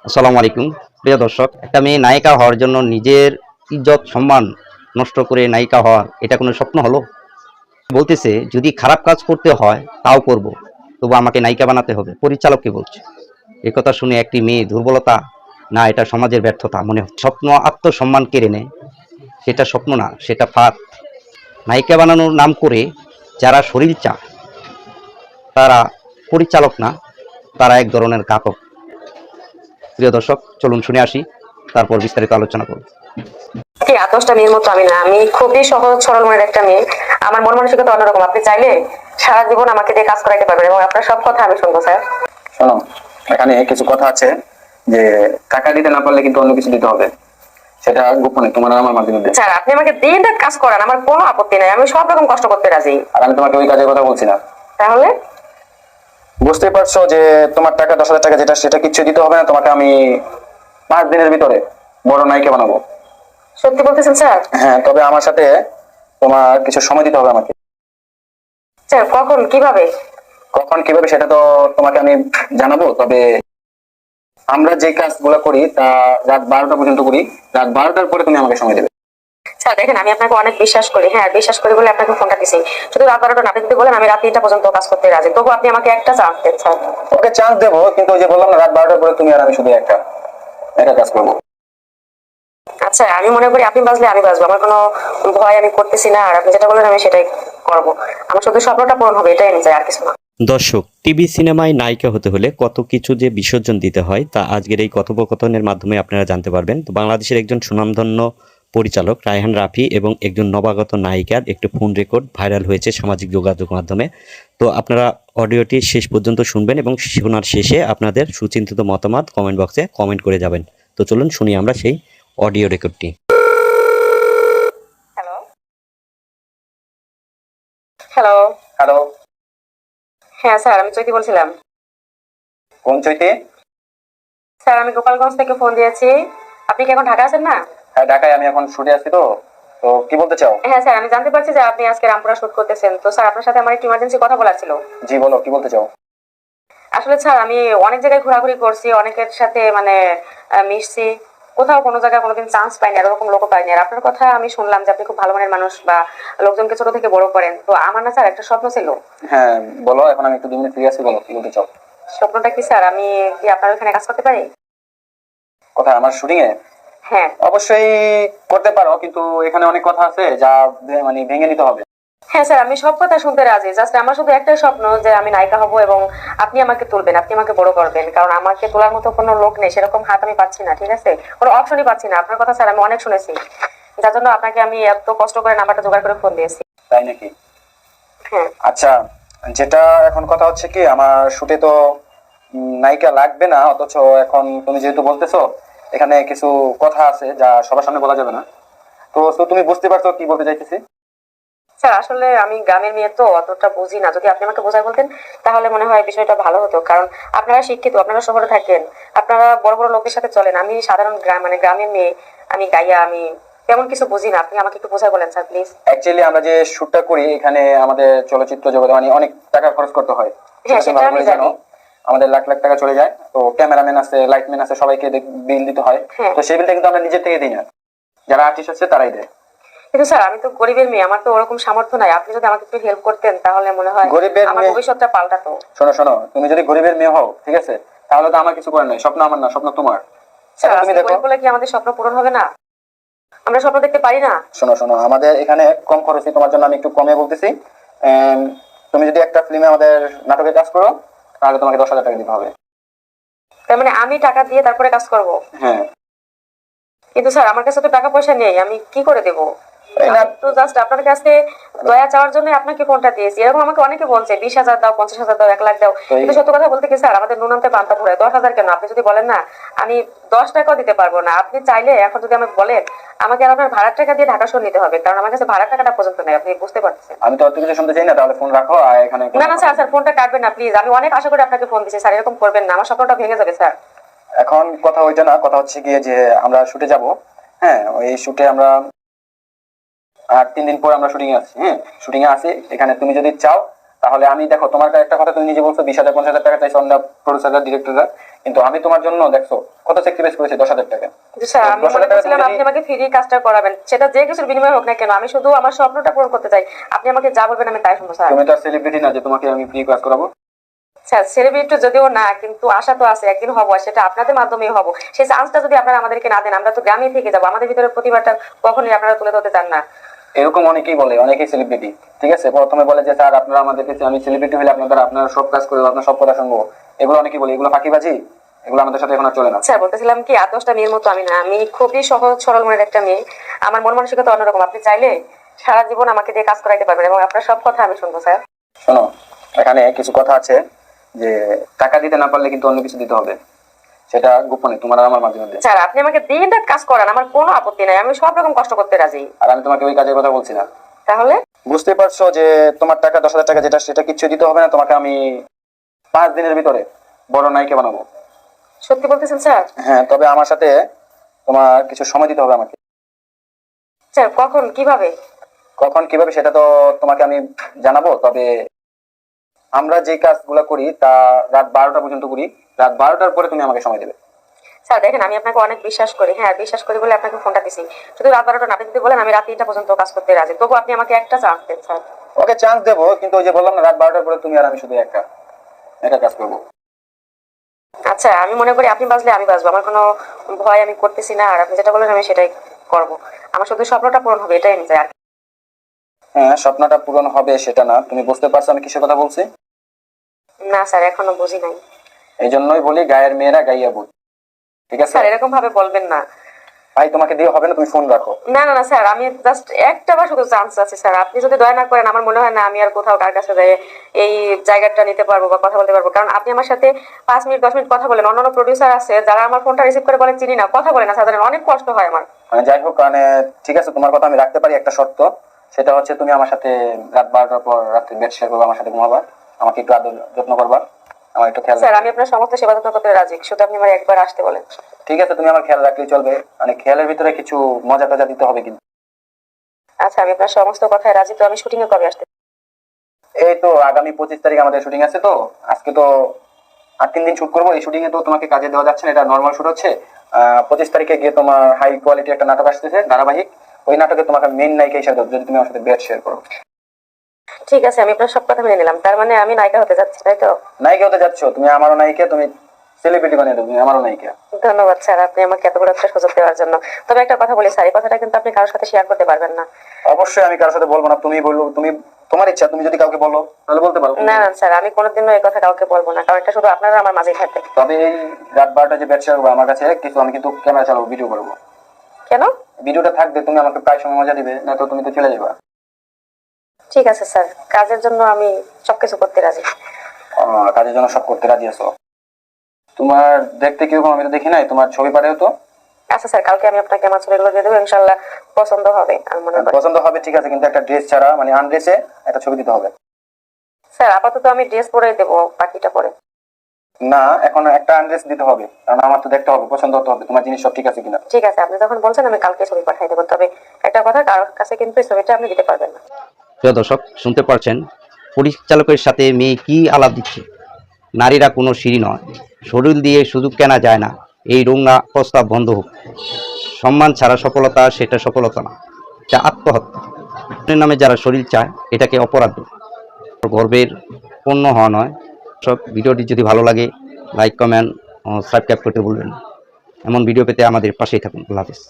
আসসালামু আলাইকুম। প্রিয় দর্শক, একটা মেয়ে নায়িকা হওয়ার জন্য নিজের ইজ্জত সম্মান নষ্ট করে নায়িকা হওয়ার এটা কোনো স্বপ্ন হলো? বলতেছে যদি খারাপ কাজ করতে হয় তাও করব, তবু আমাকে নায়িকা বানাতে হবে। পরিচালককে বলছে। এই কথা শুনে একটি মেয়ে দুর্বলতা না এটা সমাজের ব্যর্থতা মনে হচ্ছে। স্বপ্ন আত্মসম্মান কেড়ে নেয়, সেটা স্বপ্ন না, সেটা ফাঁদ। নায়িকা বানানোর নাম করে যারা শরীর চা, তারা পরিচালক না, তারা এক ধরনের ঘাতক। প্রিয় দর্শক, চলুন শুনে আসি, তারপর বিস্তারিত আলোচনা করব। আতশটা মেয়ের মতো আমি না, আমি খুবই সহজ সরল মনের একটা মেয়ে। আমার মন মানসিকতা অন্যরকম। আপনি চাইলে সারা জীবন আমাকে দিয়ে কাজ করাইতে পারবেন এবং আপনার সব কথা আমি শুনবো স্যার। শোনো, এখানে কিছু কথা আছে যে টাকা দিতে না পারলে কিন্তু অন্য কিছু দিতে হবে, সেটা গোপনে তোমার আর আমার মাধ্যমে স্যার আপনি আমাকে দিন রাত কাজ করান, আমার কোনো আপত্তি নাই, আমি সব রকম কষ্ট করতে রাজি। আর আমি তোমাকে ওই কাজের কথা বলছি না। তাহলে বুঝতেই পারছো যে তোমার টাকা 10,000 টাকা যেটা সেটা কিচ্ছু দিতে হবে না তোমাকে। আমি 5 দিনের ভিতরে বড় নায়িকা বানাবো। সত্যি বলতেছেন স্যার? হ্যাঁ, তবে আমার সাথে তোমার কিছু সময় দিতে হবে আমাকে। স্যার কখন কিভাবে? কখন কিভাবে সেটা তো তোমাকে আমি জানাবো, তবে আমরা যে কাজগুলো করি তা রাত 12টা পর্যন্ত করি। রাত 12টার পরে তুমি আমাকে সময় দেবে। স্যার দেখেন, আমি আপনাকে অনেক বিশ্বাস করি, হ্যাঁ বিশ্বাস করি বলে আপনাকে ফোনটা দিছি। শুধু রাত 12টা না, আপনি যদি বলেন আমি রাত 3টা পর্যন্ত কাজ করতে রাজি, তবু আপনি আমাকে একটা চান্স দেন স্যার। ওকে চান্স দেবো, কিন্তু ওই যে বললাম না, রাত 12টার পরে তুমি আর আমি শুধু একটা একটা কাজ করবো। আচ্ছা আমি মনে করি আপনি বাঁচলে আমি বাঁচবো, আমার কোনো ভয় আমি করতেছি না, আর আপনি যেটা বলেন আমি সেটাই করবো। আমার শুধু স্বপ্নটা পূরণ হবে, এটাই আমি চাই, আর কিছু না। দর্শক, টিভি সিনেমায় নায়িকা হতে হলে কত কিছু যে বিসর্জন দিতে হয় তা আজকের এই কথোপকথনের মাধ্যমে আপনারা জানতে পারবেন। তো বাংলাদেশের একজন সুনামধন্য পরিচালক রায়হান রাফি এবং একজন নবাগত নায়িকার একটি ফোন রেকর্ড ভাইরাল হয়েছে সামাজিক যোগাযোগ মাধ্যমে। তো আপনারা অডিওটি শেষ পর্যন্ত শুনবেন এবং শোনার শেষে আপনাদের সুচিন্তিত মতামত কমেন্ট বক্সে কমেন্ট করে যাবেন। তো চলুন শুনি আমরা সেই অডিও রেকর্ডটি। Hello hello. হ্যালো, হ্যাঁ স্যার, আমি চৈতি বলছিলাম। কোন চৈতি? স্যার আমি গোপালগঞ্জ থেকে ফোন দিয়েছি। আপনি কি এখন ঢাকা আছেন না? হ্যাঁ, ঢাকায় আমি এখন শুটে আছি। তো তো কি বলতে চাও? হ্যাঁ স্যার, আমি জানতে পারছি যে আপনি আজকে রামপুরা শুট করতেছেন। তো স্যার আপনার সাথে আমার একটু ইমার্জেন্সি কথা বলার ছিল। জি বলো, কি বলতে চাও? আসলে স্যার আমি অনেক জায়গায় ঘোরাঘুরি করছি, অনেকের সাথে মানে মিশছি, কোথাও কোনো জায়গায় কোনোদিন চান্স পাইনি, আর ওরকম লোকও পাইনি। আর আপনার কথা আমি শুনলাম যে আপনি খুব ভালো মনের মানুষ বা লোকজনকে ছোট থেকে বড় করেন। তো আমার না স্যার একটা স্বপ্ন ছিল। হ্যাঁ বলো, এখন আমি একটু 2 মিনিট ফ্রি আছি, বলো কি বলতে চাও। স্বপ্নটা কি স্যার, আমি কি আপনার ওখানে কাজ করতে পারি? কোথায়? আমার শুটিং এ? হ্যাঁ। অবশ্যই করতে পারো, কিন্তু এখানে অনেক কথা আছে যা মানে ভেঙে নিতে হবে। হ্যাঁ স্যার, আমি সব কথা শুনতে রাজি, জাস্ট আমার শুধু একটাই স্বপ্ন যে আমি নায়িকা হব এবং আপনি আমাকে তুলবেন, আপনি আমাকে বড় করবেন। কারণ আমাকে তোলার মতো কোনো লোক নেই, সেরকম হাত আমি পাচ্ছি না, ঠিক আছে, কোনো অপশনই পাচ্ছি না। আপনার কথা স্যার আমি অনেক শুনেছি, যার জন্য আপনাকে আমি এত কষ্ট করে নাম্বারটা জোগাড় করে ফোন দিয়েছি। তাই নাকি? হ্যাঁ। আচ্ছা, যেটা এখন কথা হচ্ছে কি, আমার শুটে তো নায়িকা লাগবে না, অথচ এখন তুমি যেহেতু বলতেছো এখানে কিছু কথা আছে যা সবার সামনে বলা যাবে না। তো তো তুমি বুঝতে পারছো কি বলতে চাইতেছি? স্যার আসলে আমি গ্রামের মেয়ে তো অতটা বুঝি না, যদি আপনি আমাকে বোঝায় বলতেন তাহলে মনে হয় বিষয়টা ভালো হতো। কারণ আপনারা শিক্ষিত, আপনারা শহরে থাকেন, আপনারা বড় বড় লোকের সাথে চলেন, আমি সাধারণ গ্রাম মানে গ্রামের মেয়ে, আমি গাইয়া, আমি তেমন কিছু বুঝি না। আপনি আমাকে একটু বোঝায় বলেন স্যার প্লিজ। অ্যাকচুয়ালি আমরা যে শুটটা করি এখানে আমাদের চলচ্চিত্র জগতে মানে অনেক টাকা খরচ করতে হয়। হ্যাঁ সেটা আমি জানি। আমাদের লাখ লাখ টাকা চলে যায়। তো ক্যামেরাম্যান আছে, লাইটম্যান আছে, সবাইকে বিল দিতে হয়। হ্যাঁ। তো সেই বিলটা কিন্তু আমরা নিজের থেকে দিই না, যারা আর্টিস্ট আছে তারাই দেয়। কিন্তু স্যার আমি তো গরিবের মেয়ে, আমার তো ওরকম সামর্থ্য নাই। আপনি যদি আমাকে একটু হেল্প করতেন তাহলে মনে হয় গরিবের আমার মেয়ে? ভবিষ্যৎটা পাল্টাতো। শোনো শোনো, তুমি যদি গরিবের মেয়ে হও, ঠিক আছে, তাহলে তো আমার কিছু করার নাই। স্বপ্ন আমার না, স্বপ্ন তোমার। স্যার এখন তুমি আজকে দেখো, গরিব বলে কি আমাদের স্বপ্ন পূরণ হবে না? আমরা স্বপ্ন দেখতে পারি না? শোনো শোনো, আমাদের এখানে কম খরচে, তোমার জন্য আমি একটু কমে বলতেছি। তুমি যদি একটা ফিল্মে আমাদের নাটকে কাজ করো, তাহলে তোমাকে 10,000 টাকা দিতে হবে। তার মানে আমি টাকা দিয়ে তারপরে কাজ করব? হ্যাঁ। কিন্তু স্যার আমার কাছে তো টাকা পয়সা নেই, আমি কি করে দেবো? এই না, তো জাস্ট আপনার কাছে দয়া চাওয়ার জন্য আপনাকে ফোনটা দিয়েছি। এরকম আমাকে অনেকে বলছে 20,000 দাও, 50,000 দাও, 1 লাখ দাও। কিন্তু সত্য কথা বলতে কি স্যার, আমাদের নুনান্তে পান্তা ফুরায়। 10,000 কেন? আপনি যদি বলেন না, আমি 10 টাকাও দিতে পারবো না। আপনি চাইলে এখন যদি আমাকে বলেন, আমাকে আর আপনার ভাড়ার টাকা দিয়ে ঢাকা শহর নিতে হবে, কারণ আমার কাছে ভাড়ার টাকাটা পর্যন্ত নেই। আপনি বুঝতে পারছেন? আমি তো অত কিছু শুনতে চাই না, তাহলে ফোন রাখো আর এখানে। না না স্যার, স্যার ফোনটা কাটবেন না প্লিজ। আমি অনেক আশা করে আপনাকে ফোন দিচ্ছি স্যার, এরকম করবেন না, আমার স্বপ্নটা ভেঙে যাবে স্যার। এখন কথা ওইটা না, কথা হচ্ছে গিয়ে যে আমরা শুটে যাব। হ্যাঁ, ওই শুটে আমরা আর 3 দিন পর আমরা শুটিং এ আছি। হ্যাঁ, শুটিং এ আছি এখানে। তুমি যদি চাও তাহলে আমি দেখো তোমার একটা কথা তুমি নিজে বলছো 20,000 50,000 টাকা চাইছো অন্য প্রডিউসাররা ডিরেক্টররা, কিন্তু আমি তোমার জন্য দেখছো কত স্যাক্রিফাইস করেছি 10,000 টাকা। কিন্তু স্যার আমি মনে করছিলাম আপনি আমাকে ফ্রি কাজটা করাবেন, সেটা যে কিছুর বিনিময়ে হোক না কেন, আমি শুধু আমার স্বপ্নটা পূরণ করতে চাই। আপনি আমাকে যা বলবেন আমি তাই শুনবো স্যার। তুমি তো সেলিব্রিটি না যে তোমাকে আমি ফ্রি কাজ করাবো। স্যার সেলিব্রিটি যদিও না, কিন্তু আশা তো আছে একদিন হবো, সেটা আপনাদের মাধ্যমেই হবো। সেই চান্সটা যদি আপনারা আমাদেরকে না দেন, আমরা তো গ্রামে থেকে যাবো, আমাদের ভিতরে প্রতিভাটা কখনোই আপনারা তুলে ধরতে চান না। এরকম অনেকেই বলে, অনেকেই সেলিব্রিটি, ঠিক আছে, প্রথমে বলে যে স্যার আপনারা আমাদেরকে, আমি সেলিব্রিটি হলে আপনার সব কাজ করবো, আপনার সব কথা শুনবো, এগুলো অনেকেই বলে, এগুলো ফাঁকিবাজি, এগুলো আমাদের সাথে এখন আর চলে না। স্যার বলতেছিলাম কি, 8-10টা মেয়ের মতো আমি না, আমি খুবই সহজ সরল মনের একটা মেয়ে, আমার মন মানসিকতা অন্যরকম। আপনি চাইলে সারা জীবন আমাকে দিয়ে কাজ করাইতে পারবেন এবং আপনার সব কথা আমি শুনবো স্যার। শোনো, এখানে কিছু কথা আছে যে টাকা দিতে না পারলে কিন্তু অন্য কিছু দিতে হবে, সেটা গোপনে তোমার আর আমার মাধ্যমে। স্যার আপনি আমাকে দিন রাত কাজ করান, আমার কোনো আপত্তি নাই, আমি সব রকম কষ্ট করতে রাজি। আর আমি তোমাকে ওই কাজের কথা বলছি না। তাহলে বুঝতে পারছো যে তোমার টাকা 10,000 টাকা যেটা, সেটা কিচ্ছু দিতে হবে না তোমাকে, আমি 5 দিনের ভিতরে বড় নায়িকা বানাবো। সত্যি বলতেছেন স্যার? হ্যাঁ, তবে আমার সাথে তোমার কিছু সময় দিতে হবে আমাকে। স্যার কখন কিভাবে? কখন কিভাবে সেটা তো তোমাকে আমি জানাবো, তবে আমরা যে কাজগুলো করি তা রাত 12টা পর্যন্ত করি, রাত 12টার পরে তুমি আমাকে সময় দেবে। স্যার দেখেন, আমি আপনাকে অনেক বিশ্বাস করি, হ্যাঁ বিশ্বাস করি বলে আপনাকে ফোনটা দিছি। শুধু রাত 12টা না, আপনি যদি বলেন আমি রাত 3টা পর্যন্ত কাজ করতে রাজি, তবু আপনি আমাকে একটা চান্স দেন স্যার। ওকে চান্স দেবো, কিন্তু ওই যে বললাম না রাত 12টার পরে তুমি আর আমি শুধু একা কাজ করবো। আচ্ছা আমি মনে করি আপনি বাজলে আমি বাজবো, আমার কোনো ভয় আমি করতেছি না, আর আপনি যেটা বলেন আমি সেটাই করবো। আমার শুধু স্বপ্নটা পূরণ হবে এটাই আমি চাই। আর হ্যাঁ, স্বপ্নটা পূরণ হবে সেটা না, তুমি বুঝতে পারছো আমি কিসের কথা বলছি? না স্যার এখনো বুঝি নাই। এই জন্যই বলি গায়ের মেয়েরা গাইয়া বুঝ, ঠিক আছে? স্যার এরকম ভাবে বলবেন না। ভাই তোমাকে দিয়ে হবে না, তুমি ফোন রাখো। না না না স্যার, আমি জাস্ট একটা বার শুধু চান্স আছে স্যার, আপনি যদি দয়া না করেন আমার মনে হয় না আমি আর কোথাও কার কাছে যাই এই জায়গাটা নিতে পারবো বা কথা বলতে পারবো। কারণ আপনি আমার সাথে 5 মিনিট 10 মিনিট কথা বলেন, অন্যান্য প্রডিউসার আছে যারা আমার ফোনটা রিসিভ করে বলে চিনি না, কথা বলে না সাধারণ, অনেক কষ্ট হয় আমার। যাই হোক, ঠিক আছে, তোমার কথা আমি রাখতে পারি, একটা শর্ত, সেটা হচ্ছে তুমি আমার সাথে রাত 12টার পর রাত্রে বেড শেয়ার করবা, আমার সাথে ঘুমাবা, আমাকে একটু আদর যত্ন করবা, আমার একটু খেয়াল। স্যার আমি আপনার সমস্ত সেবা যত্ন করতে রাজি, শুধু আপনি আমার একবার আসতে বলেন। ঠিক আছে, তুমি আমার খেয়াল রাখলেই চলবে, খেয়ালের ভিতরে কিছু মজা টজা দিতে হবে কিন্তু। আচ্ছা আমি আপনার সমস্ত কথায় রাজি, তো আমি শুটিং এ কবে আসতে? এই তো আগামী 25 তারিখ আমাদের শুটিং আছে, তো আজকে তো আর 3 দিন শুট করবো। এই শুটিং এ তো তোমাকে কাজে দেওয়া যাচ্ছে না, এটা নর্মাল শুট হচ্ছে। 25 তারিখে গিয়ে তোমার হাই কোয়ালিটি একটা নাটক আসতেছে ধারাবাহিক, ওই নাটকে তোমাকে মেইন নায়িকা হিসেবে দেবো, যদি তুমি আমার সাথে বেড শেয়ার করো। ঠিক আছে, আমি আপনার সব কথা মেনে নিলাম, তার মানে আমি নায়িকা হতে যাচ্ছি তাই তো? নায়িকা হতে যাচ্ছ তুমি, আমারও নায়িকা, তুমি সেলিব্রিটি বানিয়ে দেবো, তুমি আমারও নায়িকা। ধন্যবাদ স্যার আপনি আমাকে এত বড় একটা সুযোগ দেওয়ার জন্য। তবে একটা কথা বলি স্যার, এই কথাটা কিন্তু আপনি কারোর সাথে শেয়ার করতে পারবেন না। অবশ্যই আমি কারোর সাথে বলবো না, তুমি বললো, তুমি তোমার ইচ্ছা, তুমি যদি কাউকে বলো তাহলে বলতে পারো। না না স্যার, আমি কোনোদিনও এই কথা কাউকে বলবো না, কারণ এটা শুধু আপনারা আমার মাঝেই থাকবে। তবে এই রাত 12টা যে বেড শেয়ার করবো আমার কাছে কিছু, আমি কিন্তু ক্যামেরা চালাবো, ভিডিও করবো। কেন? ভিডিওটা থাকবে, তুমি আমাকে প্রায় সময় মজা দিবে, না তো তুমি তো চলে যাবে। ঠিক আছে স্যার, কাজের জন্য আমি সবকিছু করতে রাজি। কাজের জন্য সব করতে রাজি আছো? তোমার দেখতে কিরকম আমি তো দেখি নাই, তোমার ছবি পাঠাও তো। আচ্ছা স্যার, কালকে আমি আপনাকে আমার ছবিগুলো দিয়ে দেবো, ইনশাল্লাহ পছন্দ হবে আমি মনে করি। পছন্দ হবে, ঠিক আছে, কিন্তু একটা ড্রেস ছাড়া, আনড্রেসে একটা ছবি দিতে হবে। স্যার আপাতত আমি ড্রেস পরেই দেবো, বাকিটা পরে। না, এখন একটা আনড্রেস দিতে হবে, কারণ আমার তো দেখতে হবে, পছন্দ হতে হবে তোমার জিনিস সব ঠিক আছে কিনা। ঠিক আছে, আপনি যখন বলছেন আমি কালকে ছবি পাঠিয়ে দেবো, তবে একটা কথা, কারোর কাছে কিন্তু এই ছবিটা আপনি দিতে পারবেন না। প্রিয় দর্শক, শুনতে পারছেন পরিচালকের সাথে মেয়ে কি আলাপ দিচ্ছে। নারীরা কোনো সিঁড়ি নয়, শরীর দিয়ে সুযোগ কেনা যায় না, এই রোঙা প্রস্তাব বন্ধ হোক। সম্মান ছাড়া সফলতা সেটা সফলতা না, যা আত্মহত্যা। আপনার নামে যারা শরীর চায় এটাকে অপরাধ, গর্বের পণ্য হওয়া নয়। সব ভিডিওটি যদি ভালো লাগে লাইক কমেন্ট সাবস্ক্রাইব করতে ভুলবেন না। এমন ভিডিও পেতে আমাদের পাশেই থাকুন। আল্লাহ হাফেজ।